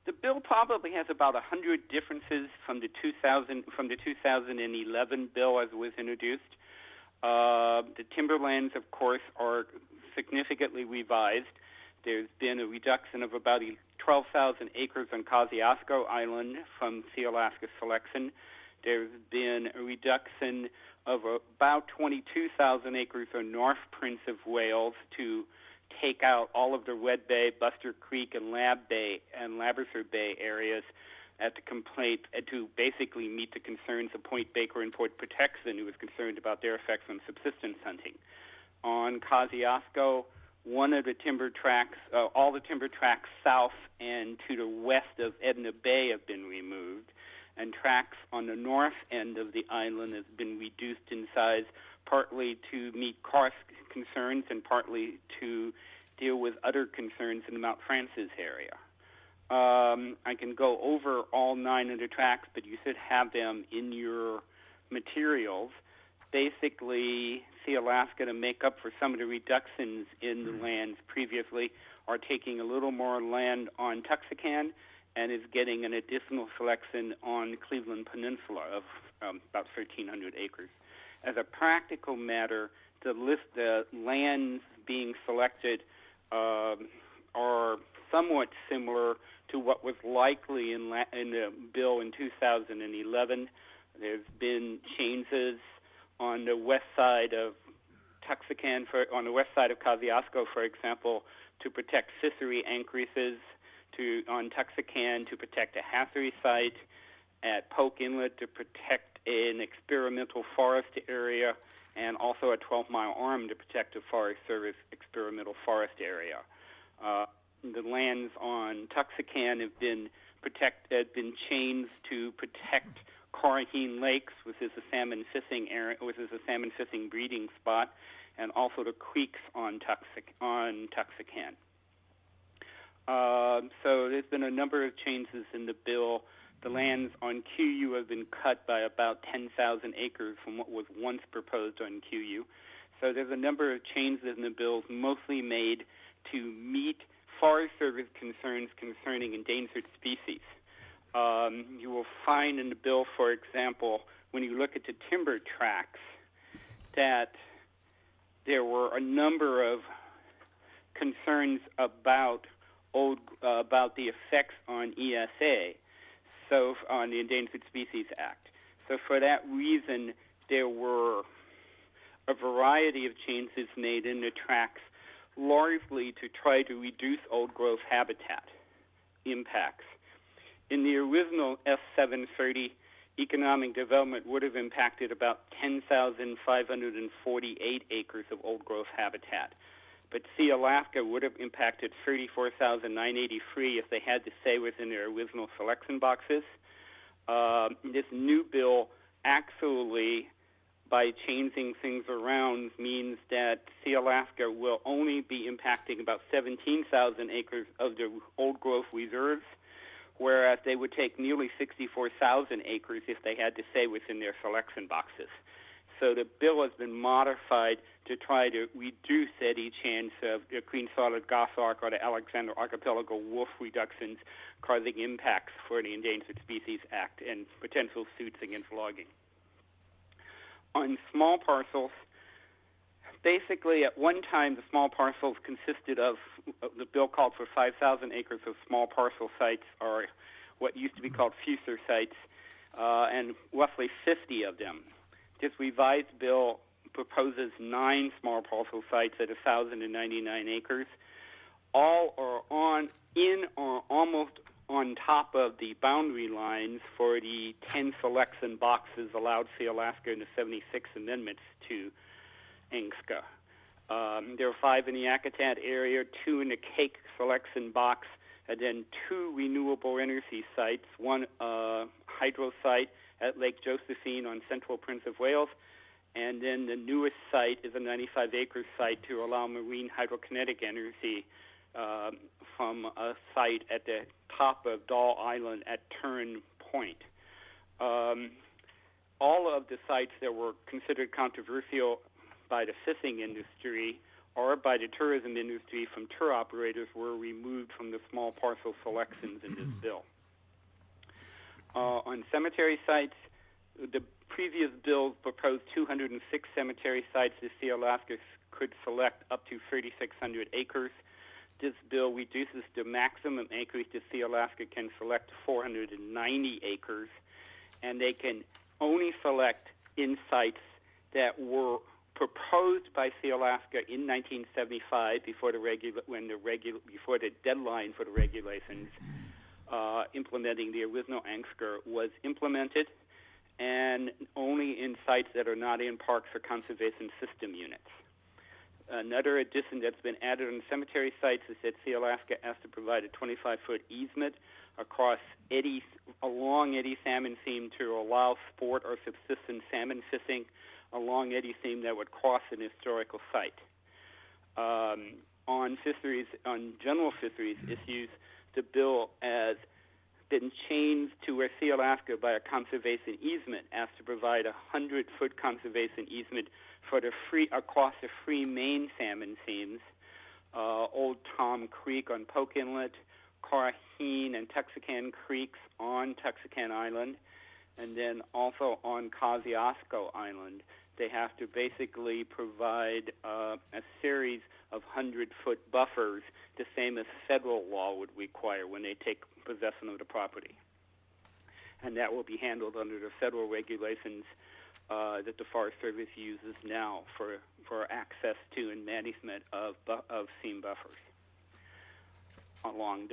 The bill probably has about 100 differences from the 2011 bill as it was introduced. The timberlands, of course, are significantly revised. There's been a reduction of about 12,000 acres on Kosciuszko Island from Sealaska selection. There's been a reduction of about 22,000 acres on North Prince of Wales to take out all of the Red Bay, Buster Creek, and Labrador Bay areas to basically meet the concerns of Point Baker and Port Protection, who was concerned about their effects on subsistence hunting. On Kosciuszko, one of the timber tracts, all the timber tracts south and to the west of Edna Bay have been removed, and tracts on the north end of the island has been reduced in size, partly to meet cost concerns and partly to deal with other concerns in the Mount Francis area. I can go over all 9 of the tracts, but you should have them in your materials. Basically, Sealaska, to make up for some of the reductions in the lands previously, are taking a little more land on Tuxacan and is getting an additional selection on Cleveland Peninsula of about 1,300 acres. As a practical matter, the lands being selected are somewhat similar to what was likely in the bill in 2011. There's been changes on the west side of Tuxacan, on the west side of Kosciuszko, for example, to protect fishery anchorages, on Tuxacan to protect a hatchery site, at Polk Inlet to protect an experimental forest area, and also a 12-mile arm to protect a Forest Service experimental forest area. The lands on Tuxacan have been changed to protect Corraheen Lakes, which is a salmon fishing area, which is a salmon fishing breeding spot, and also the creeks on Tuxacan. So there's been a number of changes in the bill. The lands on QU have been cut by about 10,000 acres from what was once proposed on QU. So there's a number of changes in the bills, mostly made to meet Forest Service concerns concerning endangered species. You will find in the bill, for example, when you look at the timber tracts, that there were a number of concerns about the effects on ESA, so on the Endangered Species Act. So for that reason, there were a variety of changes made in the tracts, largely to try to reduce old-growth habitat impacts. In the original S730, economic development would have impacted about 10,548 acres of old-growth habitat. But Sealaska would have impacted 34,983 if they had to stay within their original selection boxes. This new bill actually, by changing things around, means that Sealaska will only be impacting about 17,000 acres of the old-growth reserves, whereas they would take nearly 64,000 acres if they had to stay within their selection boxes. So the bill has been modified to try to reduce any chance of the Queen Charlotte goshawk or the Alexander Archipelago wolf reductions causing impacts for the Endangered Species Act and potential suits against logging. On small parcels, basically at one time the small parcels consisted of, the bill called for 5,000 acres of small parcel sites, or what used to be called fuser sites, and roughly 50 of them. This revised bill proposes 9 small parcel sites at 1,099 acres. All are in or almost on top of the boundary lines for the 10 selection boxes allowed Sealaska in the 76th Amendments to NSCA. There are 5 in the Yakutat area, 2 in the CAC selection box, and then 2 renewable energy sites, one hydro site at Lake Josephine on central Prince of Wales, and then the newest site is a 95-acre site to allow marine hydrokinetic energy from a site at the top of Dahl Island at Turn Point. All of the sites that were considered controversial by the fishing industry or by the tourism industry from tour operators were removed from the small parcel selections in this bill. On cemetery sites, the previous bill proposed 206 cemetery sites. The Sea Alaska could select up to 3,600 acres. This bill reduces the maximum acreage the Sea Alaska can select to 490 acres, and they can only select in sites that were proposed by Sea Alaska in 1975 before the deadline for the regulations implementing the original ANCSCR was implemented, and only in sites that are not in parks or conservation system units. Another addition that's been added on cemetery sites is that Sea Alaska has to provide a 25-foot easement along Eddy Salmon Seam to allow sport or subsistence salmon fishing along Eddy Seam that would cross an historical site. On general fisheries issues, the bill has been changed to where Sea Alaska, by a conservation easement, has to provide a 100-foot conservation easement for across the free main salmon seams, Old Tom Creek on Polk Inlet, Carheen and Texarkana Creeks on Texarkana Island, and then also on Kosciuszko Island. They have to basically provide a series of 100-foot buffers, the same as federal law would require when they take possession of the property. And that will be handled under the federal regulations that the Forest Service uses now for access to and management of seam buffers along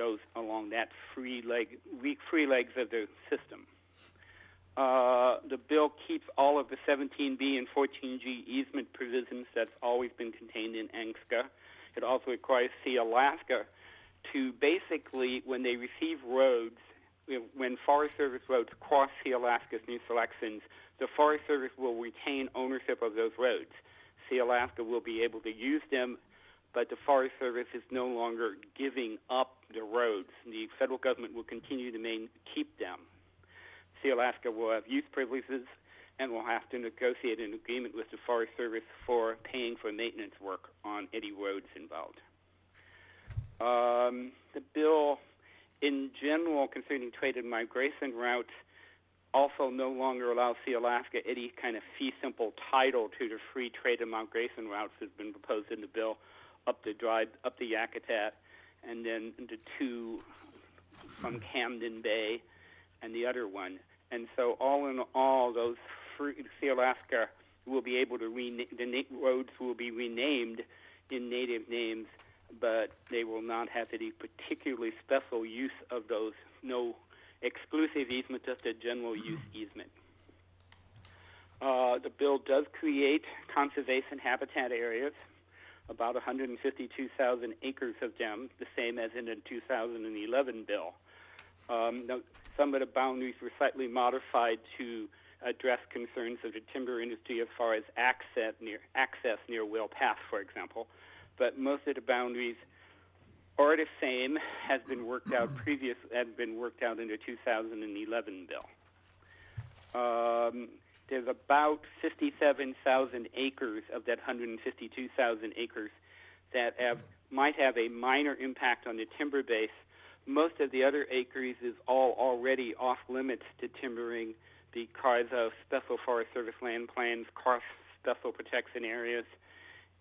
that free legs of the system. The bill keeps all of the 17B and 14G easement provisions that's always been contained in ANCSCA. It also requires Sea Alaska to basically, when they receive roads, when Forest Service roads cross Sea Alaska's new selections, the Forest Service will retain ownership of those roads. Sea Alaska will be able to use them, but the Forest Service is no longer giving up the roads. The federal government will continue to keep them. Sea Alaska will have use privileges and will have to negotiate an agreement with the Forest Service for paying for maintenance work on any roads involved. The bill, in general, concerning trade and migration routes, also no longer allows Sea Alaska any kind of fee simple title to the free trade and migration routes that have been proposed in the bill up the Yakutat, and then the two from Camden Bay and the other one. And so all in all, those Sea Alaska will be able to roads will be renamed in native names, but they will not have any particularly special use of those, no exclusive easement, just a general use easement. The bill does create conservation habitat areas, about 152,000 acres of them, the same as in the 2011 bill. Some of the boundaries were slightly modified to address concerns of the timber industry as far as access near Whale Pass, for example. But most of the boundaries are the same, has been worked out in the 2011 bill. There's about 57,000 acres of that 152,000 acres that might have a minor impact on the timber base. Most of the other acres is all already off limits to timbering because of Special Forest Service land plans, cross special protection areas,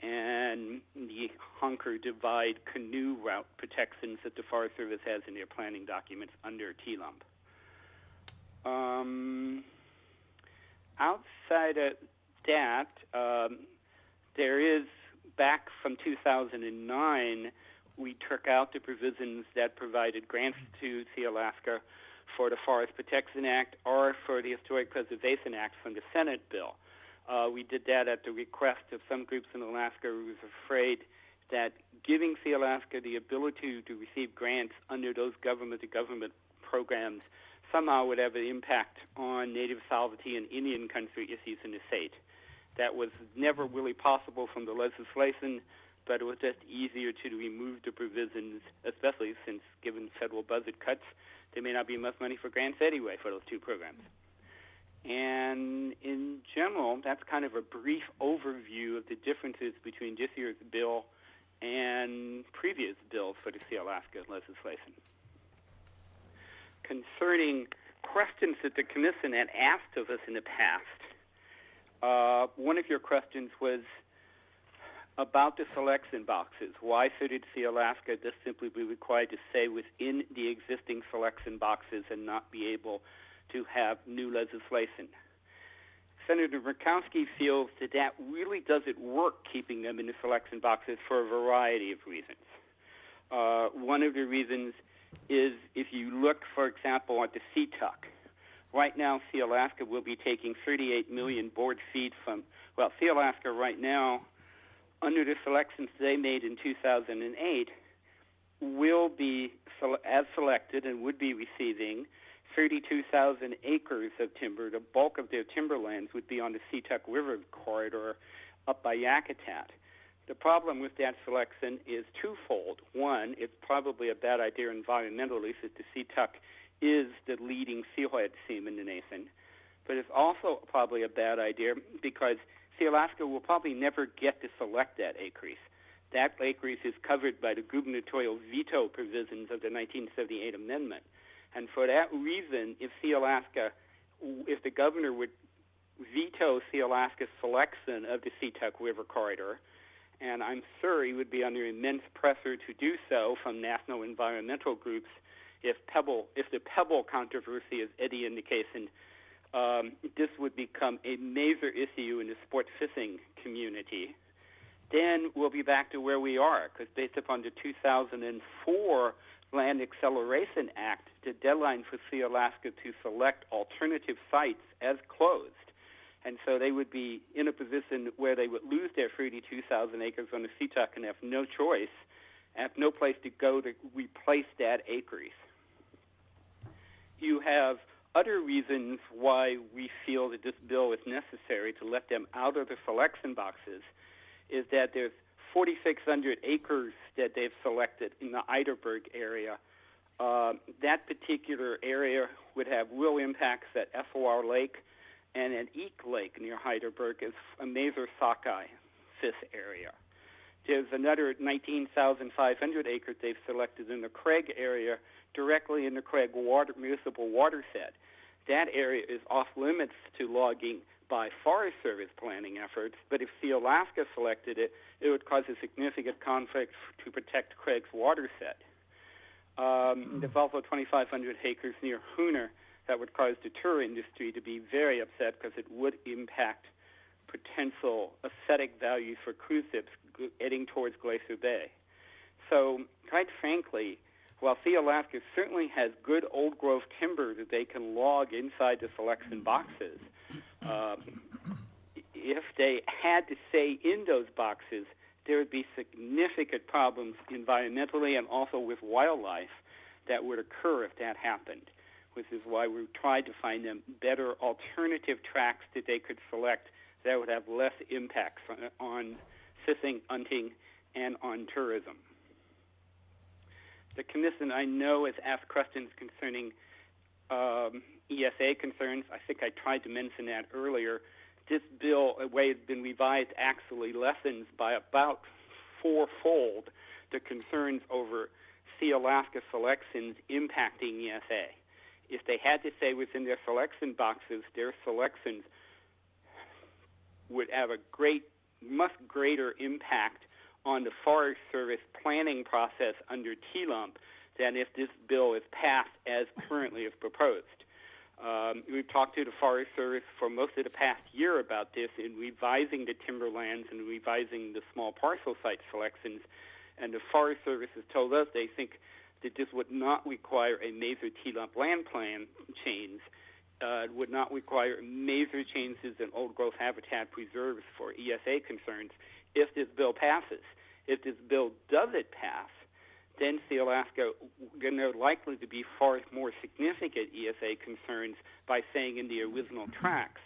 and the Hunker Divide canoe route protections that the Forest Service has in their planning documents under TLUMP. Outside of that, there is, back from 2009, we took out the provisions that provided grants to Sea Alaska for the Forest Protection Act or for the Historic Preservation Act from the Senate bill. We did that at the request of some groups in Alaska who was afraid that giving Sea Alaska the ability to receive grants under those government-to-government programs somehow would have an impact on native sovereignty and Indian country issues in the state. That was never really possible from the legislation, but it was just easier to remove the provisions, especially since, given federal budget cuts, there may not be enough money for grants anyway for those two programs. And in general, that's kind of a brief overview of the differences between this year's bill and previous bills for the Sea Alaska legislation. Concerning questions that the Commission had asked of us in the past, one of your questions was about the selection boxes. Why should Sea Alaska just simply be required to stay within the existing selection boxes and not be able to have new legislation? Senator Murkowski feels that that really doesn't work, keeping them in the selection boxes, for a variety of reasons. One of the reasons is if you look, for example, at the CTUC. Right now, Sea Alaska will be taking 38 million board feet from, Sea Alaska right now, under the selections they made in 2008, will be, as selected, and would be receiving 32,000 acres of timber. The bulk of their timberlands would be on the CTUC River corridor up by Yakutat. The problem with that selection is twofold. One, it's probably a bad idea environmentally, since the CTUC is the leading steelhead seam in the nation. But it's also probably a bad idea because Sea Alaska will probably never get to select that acreage. That acreage is covered by the gubernatorial veto provisions of the 1978 amendment. And for that reason, if the governor would veto Sea Alaska's selection of the CTUC River corridor, and I'm sure he would be under immense pressure to do so from national environmental groups if the Pebble controversy is any indication, this would become a major issue in the sport fishing community. Then we'll be back to where we are, because based upon the 2004 Land Acceleration Act, the deadline for Sea Alaska to select alternative sites as closed. And so they would be in a position where they would lose their 32,000 acres on the CTUC and have no choice, have no place to go to replace that acreage. You have other reasons why we feel that this bill is necessary to let them out of the selection boxes, is that there's 4,600 acres that they've selected in the Eiderberg area. That particular area would have real impacts at FOR Lake and at Eek Lake near Heidelberg is a major sockeye fish area. There's another 19,500 acres they've selected in the Craig area, directly in the Craig municipal watershed. That area is off limits to logging by Forest Service planning efforts, but if Sea Alaska selected it, it would cause a significant conflict to protect Craig's watershed. There's also 2,500 acres near Hooner that would cause the tour industry to be very upset because it would impact potential aesthetic values for cruise ships heading towards Glacier Bay. So, quite frankly, while Sea Alaska certainly has good old-growth timber that they can log inside the selection boxes, if they had to stay in those boxes, there would be significant problems environmentally and also with wildlife that would occur if that happened, which is why we tried to find them better alternative tracks that they could select that would have less impacts on fishing, hunting, and on tourism. The Commission, I know, has asked questions concerning ESA concerns. I think I tried to mention that earlier. This bill, the way it's been revised, actually lessens by about fourfold the concerns over Sea Alaska selections impacting ESA. If they had to stay within their selection boxes, their selections would have a much greater impact on the Forest Service planning process under TLUMP than if this bill is passed as currently is proposed. We've talked to the Forest Service for most of the past year about this in revising the timberlands and revising the small parcel site selections, and the Forest Service has told us they think that this would not require a major TLUMP land plan change. It would not require major changes in old-growth habitat preserves for ESA concerns if this bill passes. If this bill doesn't pass, then Sea Alaska, then there are likely to be far more significant ESA concerns by staying in the original tracks.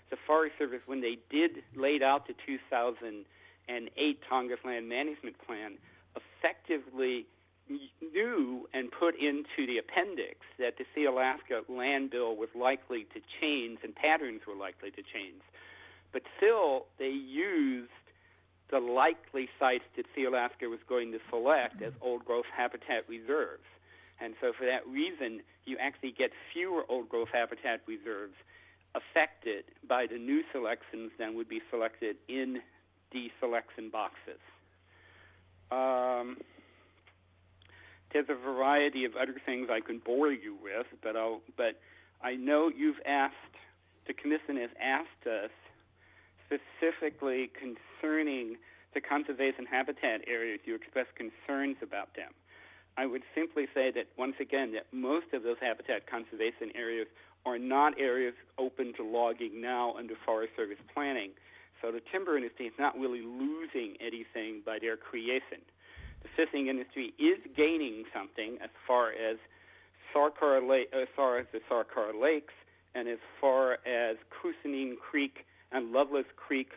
The Forest Service, when they laid out the 2008 Tongass Land Management Plan, effectively knew and put into the appendix that the Sealaska land bill was likely to change and patterns were likely to change. But still, they used the likely sites that Sealaska was going to select as old-growth habitat reserves. And so for that reason, you actually get fewer old-growth habitat reserves affected by the new selections than would be selected in the selection boxes. There's a variety of other things I can bore you with, but I know the commission has asked us specifically concerning the conservation habitat areas. You express concerns about them. I would simply say that, once again, that most of those habitat conservation areas are not areas open to logging now under Forest Service planning. So the timber industry is not really losing anything by their creation. The fishing industry is gaining something as far as the Sarkar Lakes and as far as Coosanene Creek and Loveless Creek,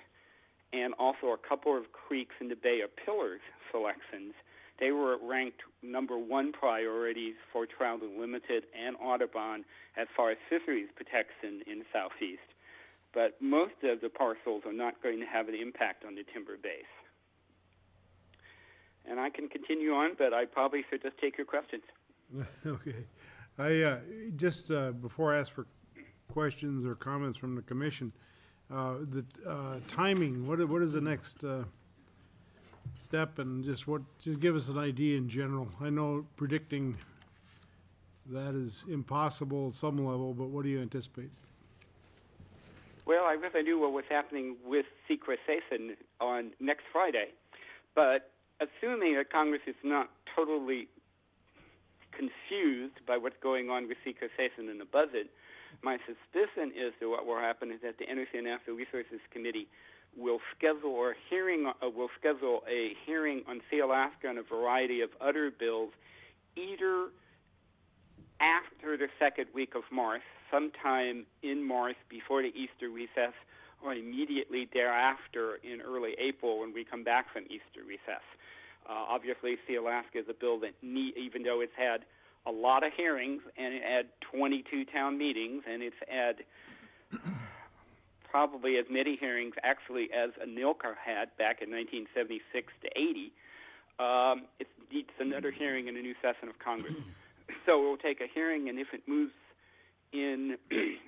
and also a couple of creeks in the Bay of Pillars selections. They were ranked number one priorities for Trout Unlimited and Audubon as far as fisheries protection in the Southeast. But most of the parcels are not going to have an impact on the timber base. And I can continue on, but I probably should just take your questions. Okay. I just before I ask for questions or comments from the commission, the timing, what is the next step, and just give us an idea in general. I know predicting that is impossible at some level, but what do you anticipate? Well, I wish I knew what was happening with sequestration on next Friday, but assuming that Congress is not totally confused by what's going on with sequestration in the budget, my suspicion is that what will happen is that the Energy and Natural Resources Committee will schedule a hearing on Sealaska and a variety of other bills either after the second week of March, sometime in March before the Easter recess, or immediately thereafter in early April when we come back from Easter recess. Obviously, Sealaska is a bill that, even though it's had a lot of hearings and it had 22 town meetings and it's had probably as many hearings actually as ANILCA had back in 1976 to 80, it needs another hearing in a new session of Congress. So we'll take a hearing, and if it moves in,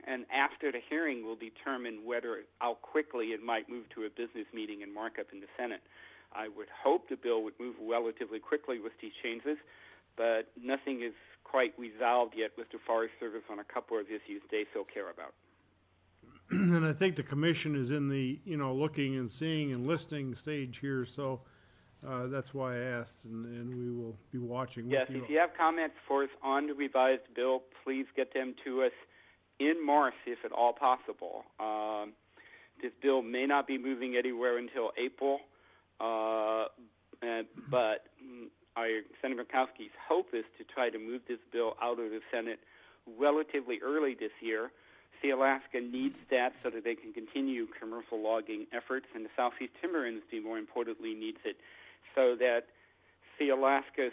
and after the hearing we'll determine how quickly it might move to a business meeting and markup in the Senate. I would hope the bill would move relatively quickly with these changes, but nothing is quite resolved yet with the Forest Service on a couple of issues they still care about. And I think the commission is in the, looking and seeing and listening stage here, so that's why I asked, and we will be watching with you. Yes, if you have comments for us on the revised bill, please get them to us in March, if at all possible. This bill may not be moving anywhere until April, but Senator Murkowski's hope is to try to move this bill out of the Senate relatively early this year. Sealaska needs that so that they can continue commercial logging efforts, and the Southeast timber industry, more importantly, needs it so that Sealaska's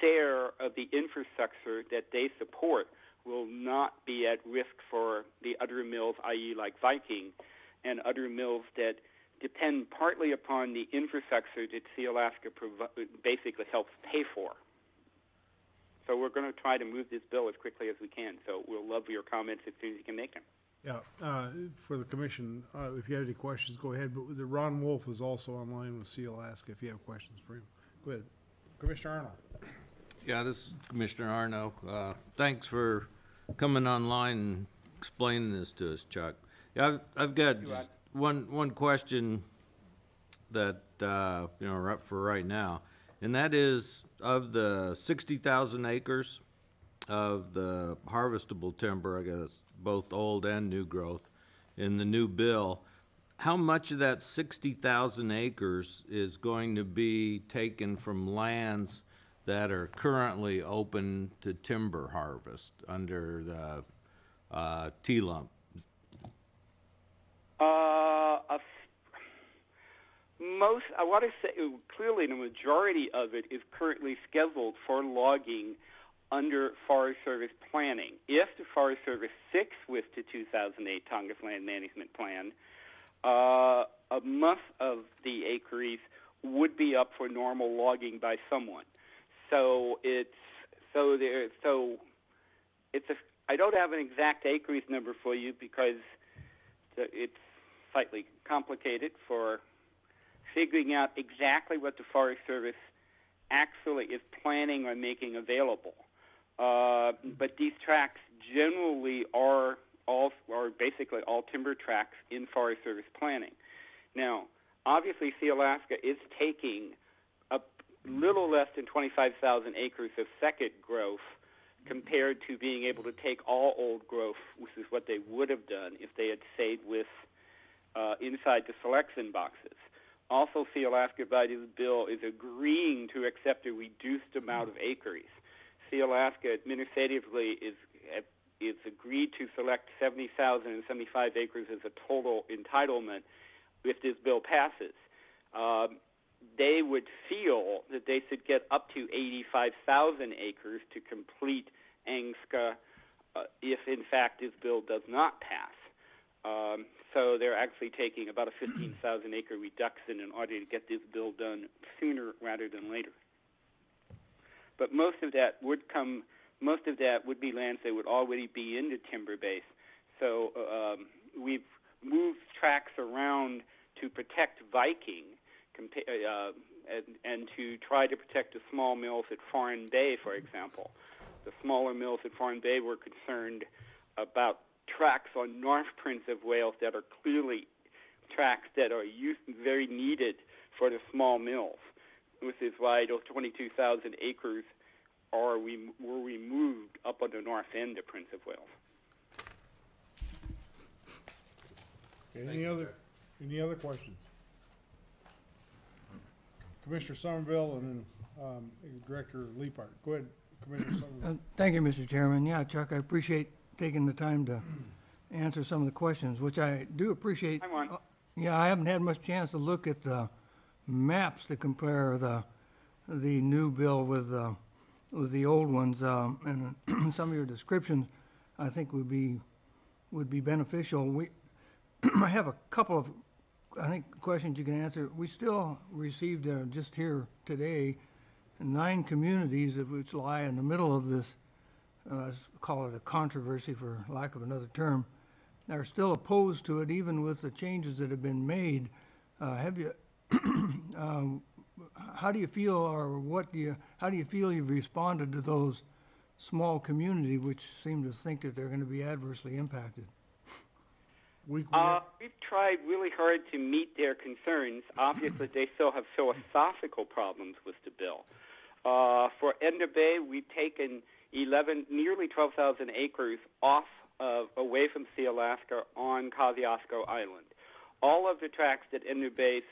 share of the infrastructure that they support will not be at risk for the other mills, i.e. like Viking, and other mills that depend partly upon the infrastructure that Sealaska basically helps pay for. So we're going to try to move this bill as quickly as we can. So we'll love your comments as soon as you can make them. Yeah, for the commission, if you have any questions, go ahead. But Ron Wolf is also online with Sealaska if you have questions for him. Go ahead. Commissioner Arno. Yeah, this is Commissioner Arno. Thanks for coming online and explaining this to us, Chuck. Yeah, I've got just one question that we're up for right now, and that is, of the 60,000 acres of the harvestable timber, I guess both old and new growth, in the new bill, how much of that 60,000 acres is going to be taken from lands that are currently open to timber harvest under the T-lump? I want to say clearly the majority of it is currently scheduled for logging under Forest Service planning. If the Forest Service sticks with the 2008 Tongass Land Management Plan, much of the acreage would be up for normal logging by someone. So I don't have an exact acreage number for you because it's slightly complicated for figuring out exactly what the Forest Service actually is planning on making available. But these tracts generally are basically all timber tracts in Forest Service planning. Now, obviously, Sealaska is taking a little less than 25,000 acres of second growth compared to being able to take all old growth, which is what they would have done if they had stayed with inside the selection boxes. Also, Sealaska, by this bill, is agreeing to accept a reduced amount of acres. Sealaska administratively is agreed to select 70,075 acres as a total entitlement if this bill passes. They would feel that they should get up to 85,000 acres to complete ANGSCA if, in fact, this bill does not pass. So they're actually taking about a 15,000 acre reduction in order to get this bill done sooner rather than later. But most of that would be lands that would already be in the timber base. So we've moved tracts around to protect Viking and to try to protect the small mills at Foreign Bay, for example. The smaller mills at Foreign Bay were concerned about tracts on North Prince of Wales that are clearly tracts that are very needed for the small mills, which is why those 22,000 acres were removed up on the north end of Prince of Wales. Okay, any other questions? Commissioner Somerville and then Director Liepart. Go ahead, Commissioner Somerville. Thank you, Mr. Chairman. Yeah, Chuck, I appreciate taking the time to answer some of the questions, which I do appreciate. Yeah, I haven't had much chance to look at the maps to compare the new bill with the old ones, and some of your descriptions I think would be beneficial. I have a couple of questions you can answer. We still received just here today 9 communities which lie in the middle of this. Let's call it a controversy for lack of another term, are still opposed to it even with the changes that have been made. Have you, how do you feel, or how do you feel you've responded to those small communities which seem to think that they're going to be adversely impacted? We've tried really hard to meet their concerns. Obviously, they still have philosophical problems with the bill. For Ender Bay, we've taken nearly 12,000 acres away from Sealaska on Kosciuszko Island. All of the tracts that Ender Bay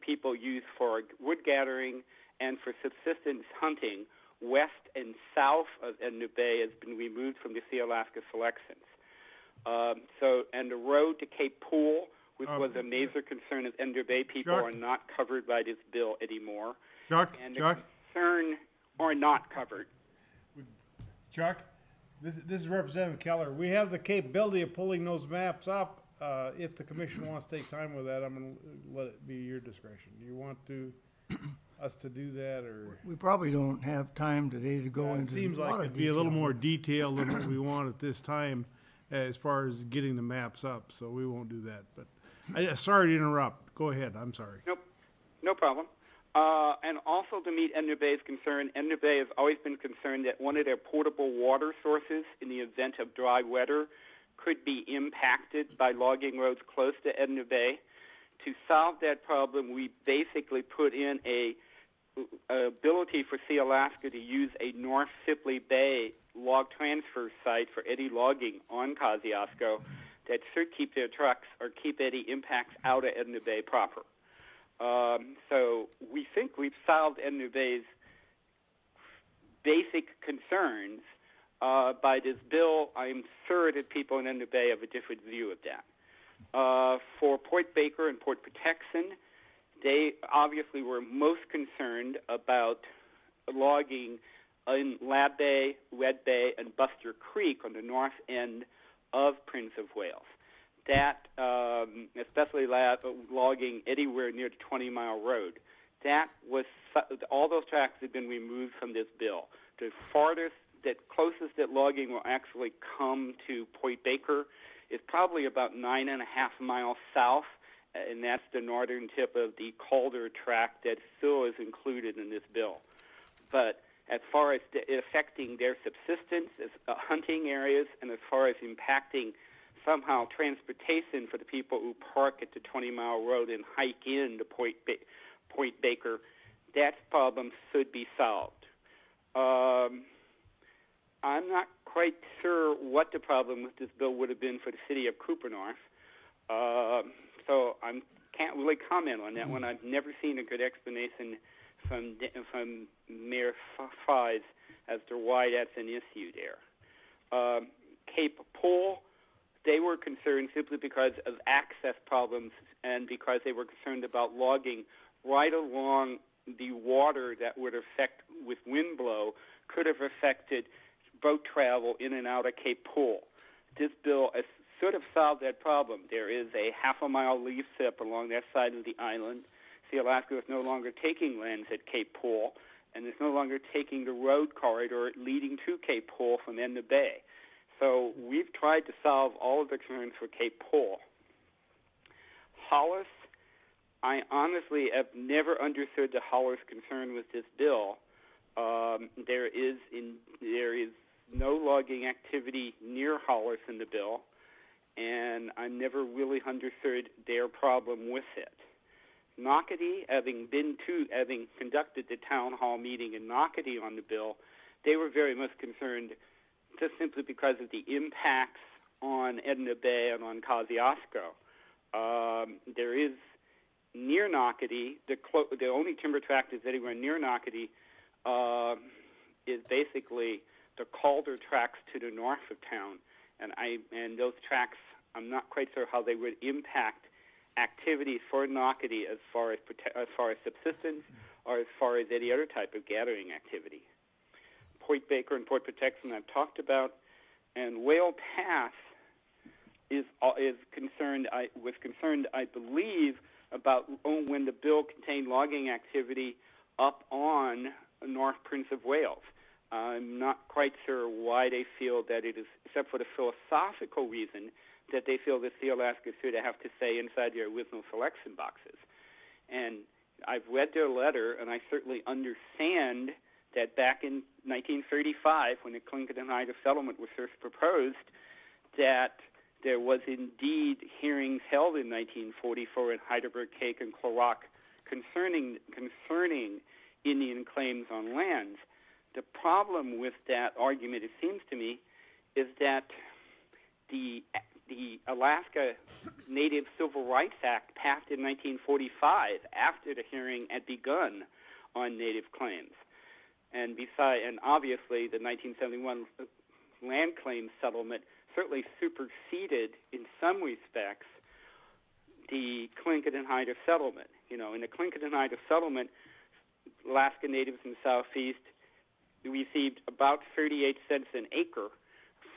people use for wood gathering and for subsistence hunting west and south of Ender Bay has been removed from the Sealaska selections. And the road to Cape Pool, which was a major concern of Ender Bay people, are not covered by this bill anymore. Chuck, concern are not covered. Chuck, this is Representative Keller. We have the capability of pulling those maps up. If the commission wants to take time with that, I'm going to let it be your discretion. Do you want us to do that, or? We probably don't have time today to go into. It seems like it'd be a little more detailed than what we want at this time, as far as getting the maps up. So we won't do that. But sorry to interrupt. Go ahead. I'm sorry. Nope, no problem. And also to meet Ender Bay's concern, Ender Bay has always been concerned that one of their portable water sources in the event of dry weather could be impacted by logging roads close to Ender Bay. To solve that problem, we basically put in a ability for Sealaska to use a North Sibley Bay log transfer site for any logging on Kosciuszko that should keep their trucks or keep any impacts out of Ender Bay proper. So we think we've solved Ender Bay's basic concerns by this bill. I'm sure that people in Ender Bay have a different view of that. For Port Baker and Port Protection, They obviously were most concerned about logging in Lab Bay, Red Bay, and Buster Creek on the north end of Prince of Wales. That, especially logging anywhere near the 20-mile road, all those tracks have been removed from this bill. The closest that logging will actually come to Point Baker is probably about 9.5 miles south, and that's the northern tip of the Calder tract that still is included in this bill. But as far as affecting their subsistence as hunting areas, and as far as impacting somehow transportation for the people who park at the 20-mile road and hike in to Point Baker, that problem should be solved. I'm not quite sure what the problem with this bill would have been for the city of Coopernorth, so I can't really comment on that one. I've never seen a good explanation from Mayor Fries as to why that's an issue there. Cape Pool, they were concerned simply because of access problems and because they were concerned about logging right along the water that would affect with wind blow could have affected boat travel in and out of Cape Pool. This bill sort of solved that problem. There is a half-a-mile leaf slip along that side of the island. Alaska is no longer taking lands at Cape Pool, and is no longer taking the road corridor leading to Cape Pool from end to bay. So we've tried to solve all of the concerns for Cape Pool. Hollis, I honestly have never understood the Hollis concern with this bill. There is no logging activity near Hollis in the bill, and I never really understood their problem with it. Nocatee, having conducted the town hall meeting in Nocatee on the bill, they were very much concerned just simply because of the impacts on Edna Bay and on Kosciuszko. There is near Nocatee, the only timber tract that's anywhere near Nocatee is basically the Calder tracts to the north of town, and those tracts, I'm not quite sure how they would impact activities for Nocatee as far as subsistence or as far as any other type of gathering activity. Point Baker and Port Protection I've talked about, and Whale Pass was concerned, I believe, about when the bill contained logging activity up on North Prince of Wales. I'm not quite sure why they feel that it is, except for the philosophical reason that they feel that Alaska should have to stay inside their original selection boxes. And I've read their letter, and I certainly understand that back in 1935, when the Clinton-Ida settlement was first proposed, that there was indeed hearings held in 1944 in Heidelberg, Cake, and Clorock concerning Indian claims on lands. The problem with that argument, it seems to me, is that the Alaska Native Civil Rights Act passed in 1945 after the hearing had begun on Native claims. And obviously the 1971 land claims settlement certainly superseded, in some respects, the Tlingit-Oneida settlement. In the Tlingit-Oneida settlement, Alaska Natives in the Southeast received about 38 cents an acre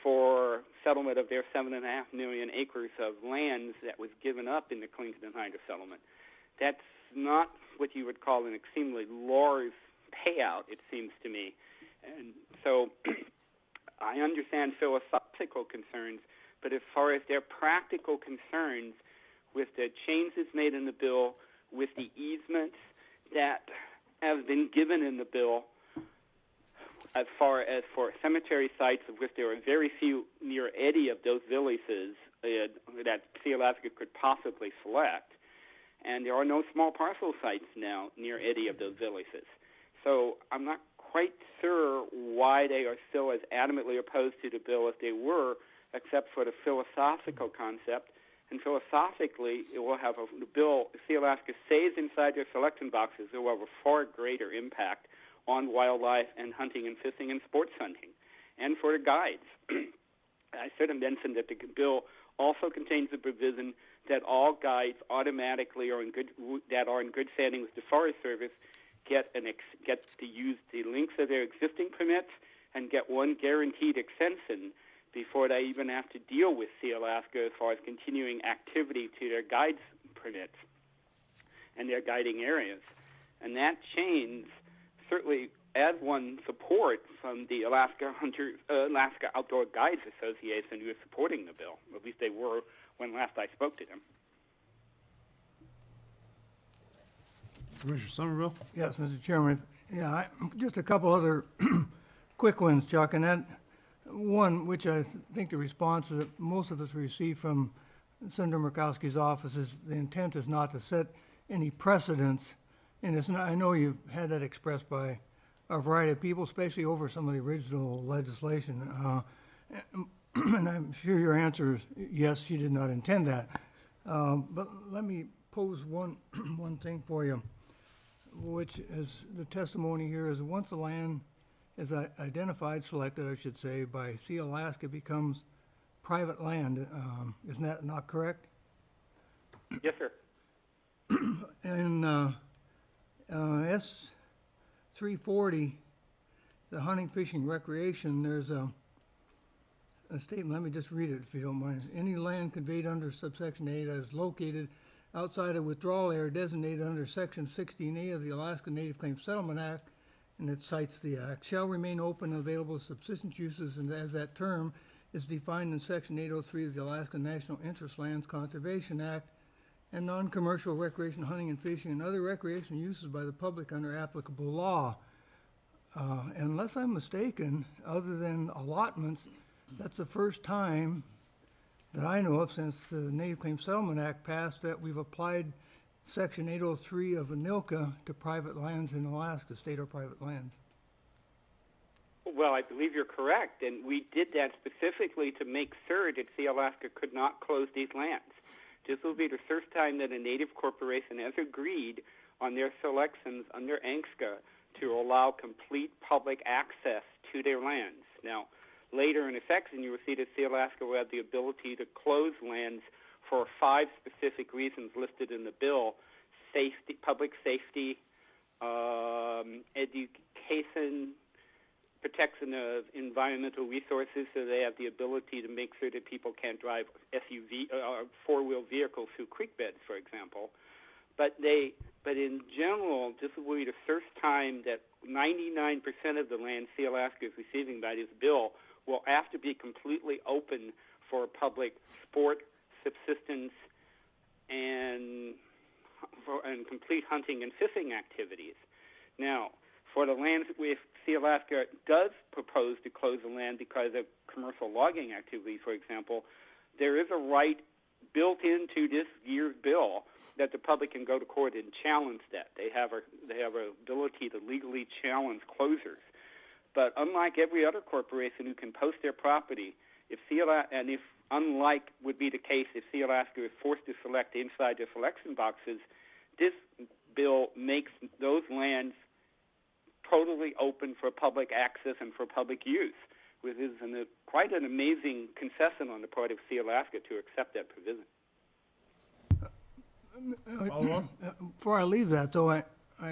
for settlement of their 7.5 million acres of lands that was given up in the Tlingit-Oneida settlement. That's not what you would call an extremely large payout, it seems to me. And so I understand philosophical concerns, but as far as their practical concerns with the changes made in the bill, with the easements that have been given in the bill, as far as for cemetery sites, of which there are very few near any of those villages that Alaska could possibly select, and there are no small parcel sites now near any of those villages. So I'm not quite sure why they are still as adamantly opposed to the bill as they were, except for the philosophical concept. And philosophically, it will have the bill, if Alaska stays inside their selection boxes, it will have a far greater impact on wildlife and hunting and fishing and sports hunting, and for the guides. I should have mentioned that the bill also contains a provision that all guides automatically or that are in good standing with the Forest Service get to use the length of their existing permits and get one guaranteed extension before they even have to deal with Sea Alaska as far as continuing activity to their guides permits and their guiding areas. And that change certainly adds one support from the Alaska Outdoor Guides Association who is supporting the bill. At least they were when last I spoke to them. Commissioner Somerville? Yes, Mr. Chairman. Yeah, just a couple other quick ones, Chuck, and that one, which I think the response that most of us received from Senator Murkowski's office is the intent is not to set any precedents, and it's not, I know you've had that expressed by a variety of people, especially over some of the original legislation, and I'm sure your answer is yes, she did not intend that. But let me pose one thing for you, which is the testimony here is once the land is identified, selected, I should say, by Sea Alaska, becomes private land. Isn't that not correct? Yes, sir. And S-340, the hunting, fishing, recreation, there's a statement, let me just read it if you don't mind. Any land conveyed under subsection A that is located outside a withdrawal area designated under section 16A of the Alaska Native Claims Settlement Act, and it cites the act, shall remain open and available to subsistence uses, and as that term is defined in section 803 of the Alaska National Interest Lands Conservation Act, and non-commercial recreation, hunting and fishing, and other recreation uses by the public under applicable law. Unless I'm mistaken, other than allotments, that's the first time that I know of since the Native Claims Settlement Act passed that we've applied Section 803 of ANILCA to private lands in Alaska, state or private lands. Well, I believe you're correct, and we did that specifically to make sure that Sea Alaska could not close these lands. This will be the first time that a Native corporation has agreed on their selections under ANCSCA to allow complete public access to their lands. Now, later in the section, you will see that Sea Alaska will have the ability to close lands for 5 specific reasons listed in the bill: safety, public safety, education, protection of environmental resources, so they have the ability to make sure that people can't drive four-wheel vehicles through creek beds, for example. But in general, this will be the first time that 99% of the land Sea Alaska is receiving by this bill will have to be completely open for public sport, subsistence, and complete hunting and fishing activities. Now, for the lands where Sea Alaska does propose to close the land because of commercial logging activity, for example, there is a right built into this year's bill that the public can go to court and challenge that. They have an ability to legally challenge closures. But unlike every other corporation who can post their property, unlike would be the case if Sea Alaska is forced to select inside their selection boxes, this bill makes those lands totally open for public access and for public use, which is quite an amazing concession on the part of Sea Alaska to accept that provision. Before I leave that, though, I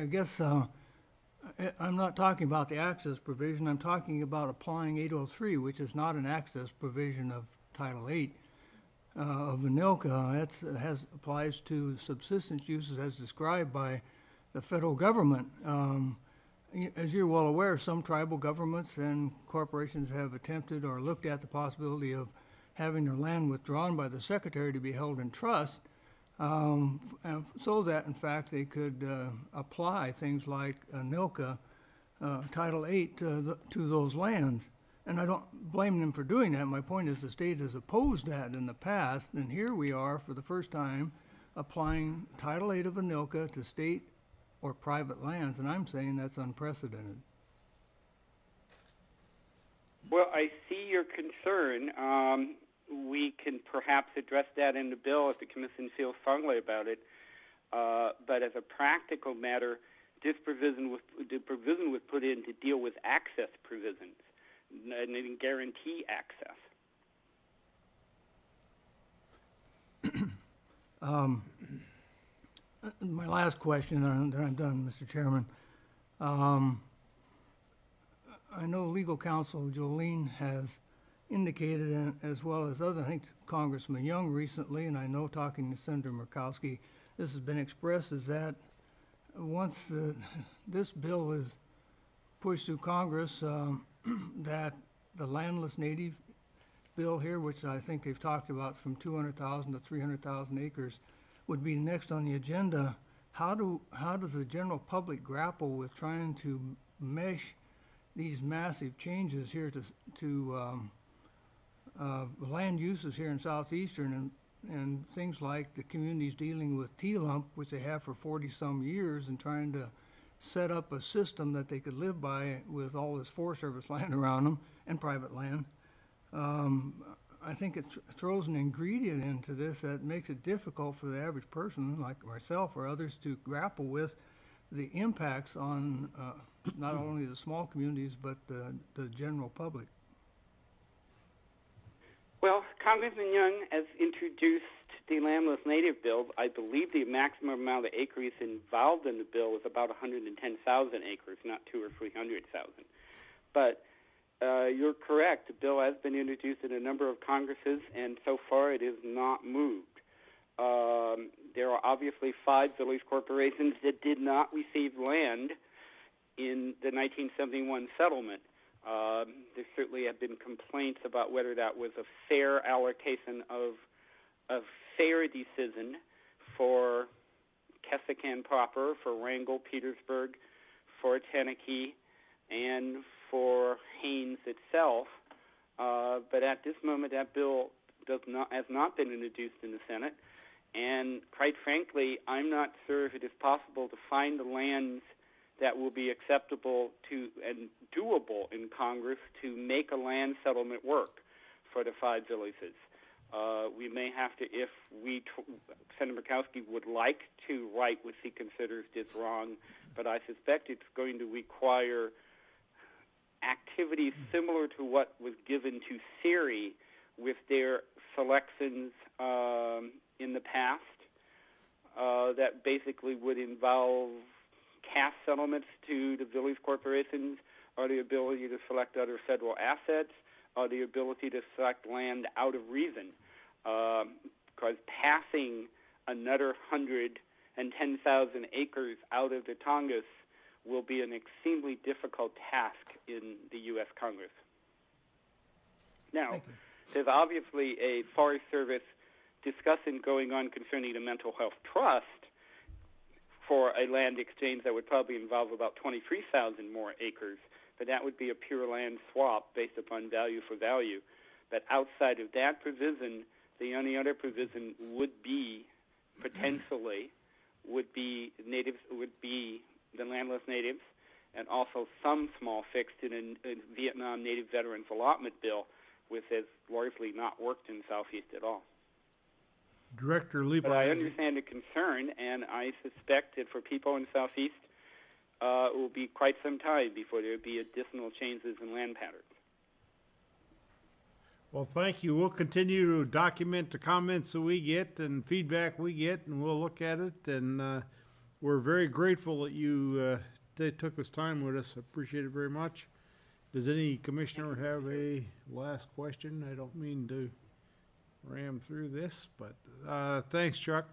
guess I'm not talking about the access provision. I'm talking about applying 803, which is not an access provision of Title 8 of ANILCA. It applies to subsistence uses as described by the federal government. As you're well aware, some tribal governments and corporations have attempted or looked at the possibility of having their land withdrawn by the Secretary to be held in trust, so that, in fact, they could apply things like ANILCA, Title 8, to those lands. And I don't blame them for doing that. My point is the state has opposed that in the past, and here we are for the first time applying Title 8 of ANILCA to state or private lands, and I'm saying that's unprecedented. Well, I see your concern. We can perhaps address that in the bill if the Commission feels strongly about it. But as a practical matter, the provision was put in to deal with access provisions and guarantee access. My last question, and then I'm done, Mr. Chairman. I know legal counsel Jolene has indicated, and as well as other, I think Congressman Young recently, and I know talking to Senator Murkowski, this has been expressed, is that once this bill is pushed through Congress, that the landless native bill here, which I think they've talked about from 200,000 to 300,000 acres, would be next on the agenda. How does the general public grapple with trying to mesh these massive changes here to land uses here in southeastern and things like the communities dealing with T-lump, which they have for 40-some years, and trying to set up a system that they could live by with all this Forest Service land around them and private land. I think it throws an ingredient into this that makes it difficult for the average person like myself or others to grapple with the impacts on not only the small communities but the general public. Well, Congressman Young has introduced the landless native bill. I believe the maximum amount of acres involved in the bill is about 110,000 acres, not 200,000 or 300,000. But you're correct. The bill has been introduced in a number of Congresses, and so far it is not moved. There are obviously 5 village corporations that did not receive land in the 1971 settlement. There certainly have been complaints about whether that was a fair allocation of a fair decision for Kesekan proper, for Wrangell, Petersburg, for Tennessee, and for Haines itself. But at this moment, that bill has not been introduced in the Senate. And quite frankly, I'm not sure if it is possible to find the lands that will be acceptable to and doable in Congress to make a land settlement work for the 5 villages. We may have to, if Senator Murkowski would like to write what he considers this wrong, but I suspect it's going to require activities similar to what was given to Siri with their selections in the past that basically would involve cash settlements to the village corporations, or the ability to select other federal assets, or the ability to select land out of reason. Because passing another 110,000 acres out of the Tongass will be an extremely difficult task in the U.S. Congress. Now, there's obviously a Forest Service discussion going on concerning the Mental Health Trust for a land exchange that would probably involve about 23,000 more acres, but that would be a pure land swap based upon value for value. But outside of that provision, the only other provision would be potentially would be the landless natives, and also some small fix in a Vietnam Native Veterans Allotment Bill, which has largely not worked in Southeast at all. Director Lieber. But I understand the concern, and I suspect that for people in Southeast, it will be quite some time before there will be additional changes in land patterns. Well, thank you. We'll continue to document the comments that we get and feedback we get, and we'll look at it. And we're very grateful that you took this time with us. I appreciate it very much. Does any commissioner have a last question? I don't mean to ram through this, but thanks, Chuck.